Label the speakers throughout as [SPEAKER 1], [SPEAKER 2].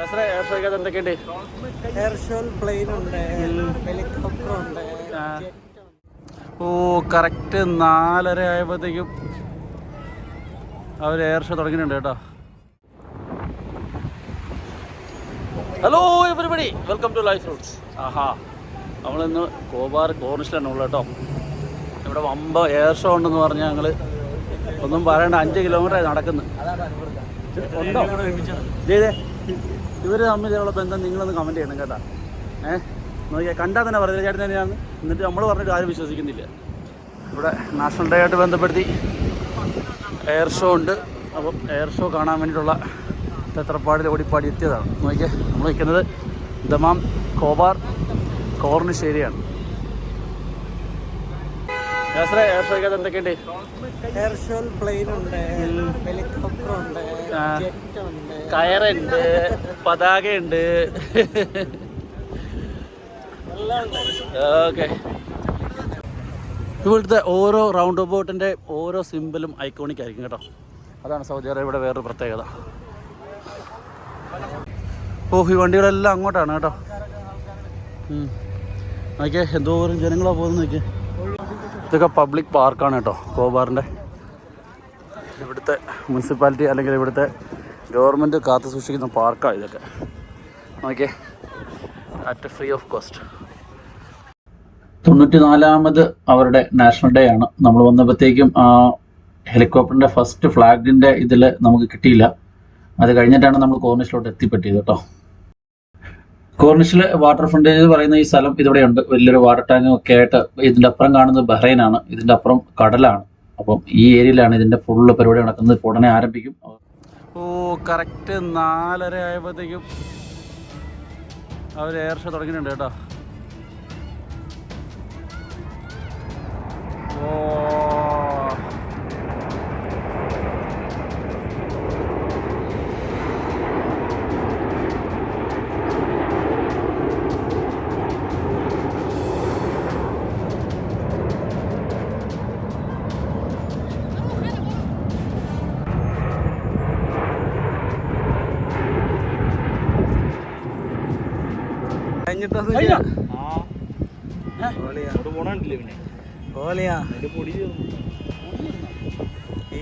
[SPEAKER 1] എന്തൊക്കെയുണ്ട്? ഓ കറക്റ്റ് 4:30 ആയപ്പോഴത്തേക്കും അവർ air show തുടങ്ങിയിട്ടുണ്ട് കേട്ടോ. Hello everybody, welcome to Life Roots. ആഹാ, നമ്മളിന്ന് കോർണിഷിലാണ് ഉള്ളത് കേട്ടോ. ഇവിടെ വമ്പ എയർ ഷോ ഉണ്ടെന്ന് പറഞ്ഞാൽ ഞങ്ങൾ ഒന്നും പറയണ്ട, 5 കിലോമീറ്റർ നടക്കുന്നു. ഉണ്ടോ ഇതേ ഇവർ തമ്മിലുള്ള ബന്ധം നിങ്ങളൊന്ന് കമൻറ്റ് ചെയ്യണം കേട്ടോ. നോക്കിയാൽ കണ്ടാൽ തന്നെ പറഞ്ഞില്ല ചേട്ടൻ തന്നെയാണ്. എന്നിട്ട് നമ്മൾ പറഞ്ഞിട്ട് ആരും വിശ്വസിക്കുന്നില്ല. ഇവിടെ നാഷണൽ ഡേ ആയിട്ട് ബന്ധപ്പെടുത്തി എയർ ഷോ ഉണ്ട്. അപ്പം എയർ ഷോ കാണാൻ വേണ്ടിയിട്ടുള്ള തെത്രപ്പാടിൽ ഓടിപ്പാടി എത്തിയതാണ്. നോക്കിയാൽ നമ്മൾ നിൽക്കുന്നത് ദമാം കോബാർ കോർണിഷ് ഏരിയയാണ്. എയർ ഷോയ്ക്കകത്ത് എന്തൊക്കെയുണ്ട്?
[SPEAKER 2] എയർ ഷോ പ്ലെയിൻ ഉണ്ട്, ഹെലികോപ്റ്റർ ഉണ്ട്, ജെറ്റ് ഉണ്ട്,
[SPEAKER 1] കയറുണ്ട്, പതാകയുണ്ട്. ഓക്കെ, ഇവിടുത്തെ ഓരോ റൗണ്ട് ബോട്ടിൻ്റെ ഓരോ സിമ്പിളും ഐക്കോണിക് ആയിരിക്കും കേട്ടോ. അതാണ് സൗദി അറേബ്യയുടെ വേറൊരു പ്രത്യേകത. ഓ, ഈ വണ്ടികളെല്ലാം അങ്ങോട്ടാണ് കേട്ടോ. നോക്കിയേ എന്തോരം ജനങ്ങളാണ് പോകുന്നത് നോക്കിയേ. ഇതൊക്കെ പബ്ലിക് പാർക്കാണ് കേട്ടോ, കോബാറിൻ്റെ. ഇവിടുത്തെ മുനിസിപ്പാലിറ്റി അല്ലെങ്കിൽ ഇവിടുത്തെ ഗവൺമെൻറ് കാത്തു സൂക്ഷിക്കുന്ന പാർക്കാണ് ഇതൊക്കെ. നോക്കിയേ, അറ്റ് ഫ്രീ ഓഫ് കോസ്റ്റ്. 94ാമത് അവരുടെ നാഷണൽ ഡേ ആണ്. നമ്മൾ വന്നപ്പോഴത്തേക്കും ഹെലികോപ്റ്ററിൻ്റെ ഫസ്റ്റ് ഫ്ലാഗിൻ്റെ ഇതിൽ നമുക്ക് കിട്ടിയില്ല. അത് കഴിഞ്ഞിട്ടാണ് നമ്മൾ കോർണിഷിലോട്ട് എത്തിപ്പെട്ടിയത് കേട്ടോ. കോർണിഷിൽ വാട്ടർ ഫ്രണ്ടേജ് പറയുന്ന ഈ സ്ഥലം ഇവിടെയുണ്ട്. വലിയൊരു വാട്ടർ ടാങ്കും ഒക്കെ ആയിട്ട്. ഇതിൻ്റെ അപ്പുറം കാണുന്നത് ബഹ്റൈനാണ്, ഇതിൻ്റെ അപ്പുറം കടലാണ്. അപ്പം ഈ ഏരിയയിലാണ് ഇതിൻ്റെ ഫുള്ള് പരിപാടി നടക്കുന്നത്. ഇപ്പോൾ ഉടനെ ആരംഭിക്കും. ഓ കറക്റ്റ് 4:30 ആയപ്പോഴത്തേക്കും അവർ എയർ ഷോ തുടങ്ങിയിട്ടുണ്ട് കേട്ടോ. ഓ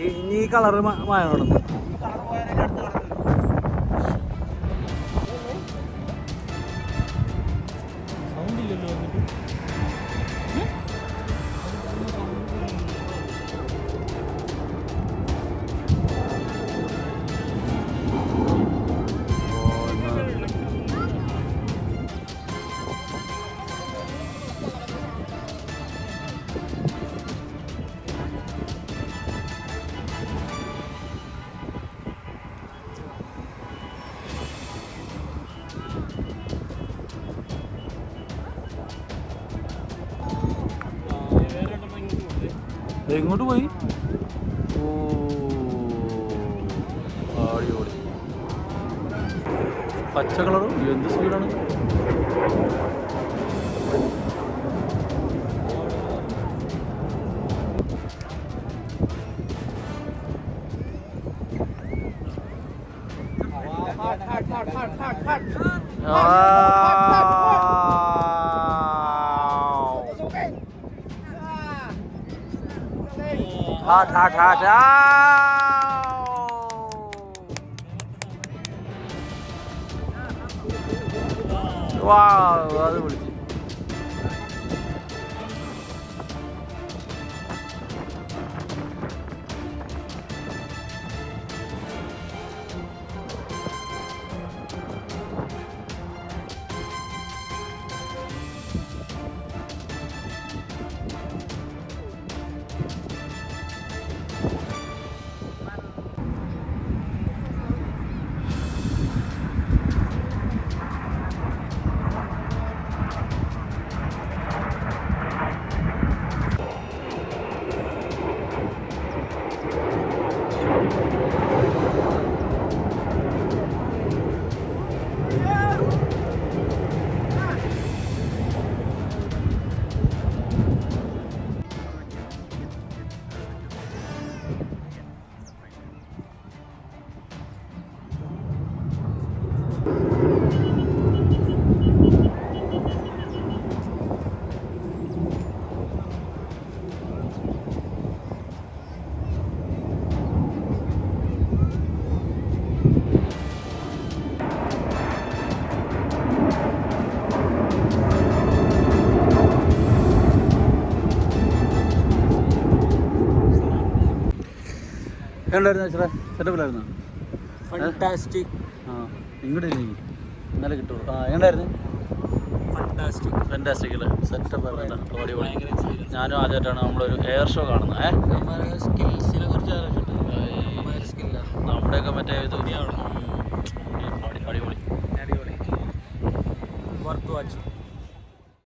[SPEAKER 2] ഇനി കളറ് മാറണം.
[SPEAKER 1] എങ്ങോട്ട് പോയി? ഓ അടിപൊളി, പച്ച കളറും എന്ത് സ്പീഡാണ്. അത് വിളിച്ചു. എന്തായിരുന്നു ചേട്ടാ സെറ്റപ്പിലായിരുന്നു?
[SPEAKER 2] ഫണ്ടാസ്റ്റിക്.
[SPEAKER 1] ആ ഇങ്ങോട്ട് ഇന്നലെ കിട്ടുള്ളൂ. ആ എന്തായിരുന്നു?
[SPEAKER 2] ഫണ്ടാസ്റ്റിക്.
[SPEAKER 1] ഫാന്റാസ്റ്റിക് അല്ലേ? സെറ്റപ്പ് അടിപൊളി. ഞാനും ആദ്യമായിട്ടാണ് നമ്മളൊരു എയർ ഷോ കാണുന്നത്.
[SPEAKER 2] സ്കിൽസിനെ കുറിച്ച്
[SPEAKER 1] നമ്മുടെയൊക്കെ മറ്റേ ഇത് അടിപൊളി.
[SPEAKER 2] അടിപൊളി. Worth watch.